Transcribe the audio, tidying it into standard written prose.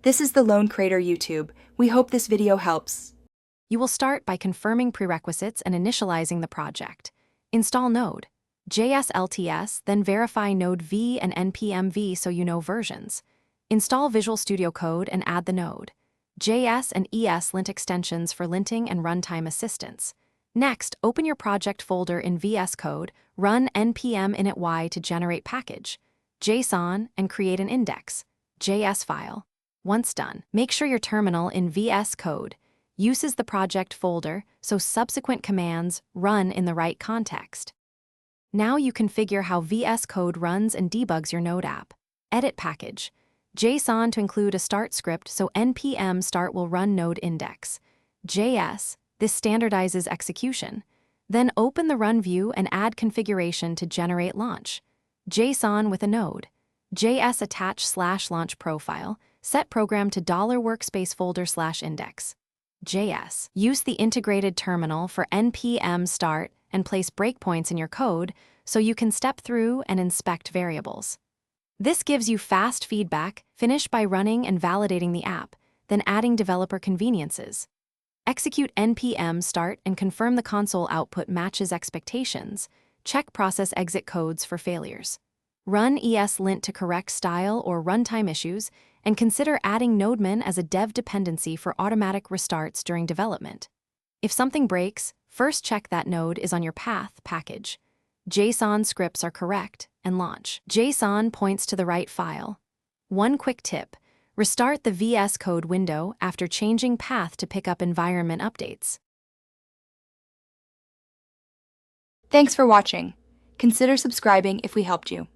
This is the Lone Crater YouTube. We hope this video helps. You will start by confirming prerequisites and initializing the project. Install Node.js LTS, then verify Node v and npm v so you know versions. Install Visual Studio Code and add the Node.js and ESLint extensions for linting and runtime assistance. Next, open your project folder in VS Code, run npm init to generate package, JSON, and create an index.js file. Once done, make sure your terminal in VS Code uses the project folder so subsequent commands run in the right context. Now you configure how VS Code runs and debugs your Node app. Edit package JSON to include a start script so npm start will run node index.js. This standardizes execution. Then open the run view and add configuration to generate launch. JSON with a Node.js attach /launch profile. Set program to $workspace folder /index.js. Use the integrated terminal for npm start and place breakpoints in your code so you can step through and inspect variables. This gives you fast feedback. Finish by running and validating the app, then adding developer conveniences. Execute npm start and confirm the console output matches expectations. Check process exit codes for failures. Run ESLint to correct style or runtime issues, and consider adding NodeMin as a dev dependency for automatic restarts during development. If something breaks, first check that node is on your path package. JSON scripts are correct, and launch. JSON points to the right file. One quick tip: restart the VS Code window after changing path to pick up environment updates. Thanks for watching. Consider subscribing if we helped you.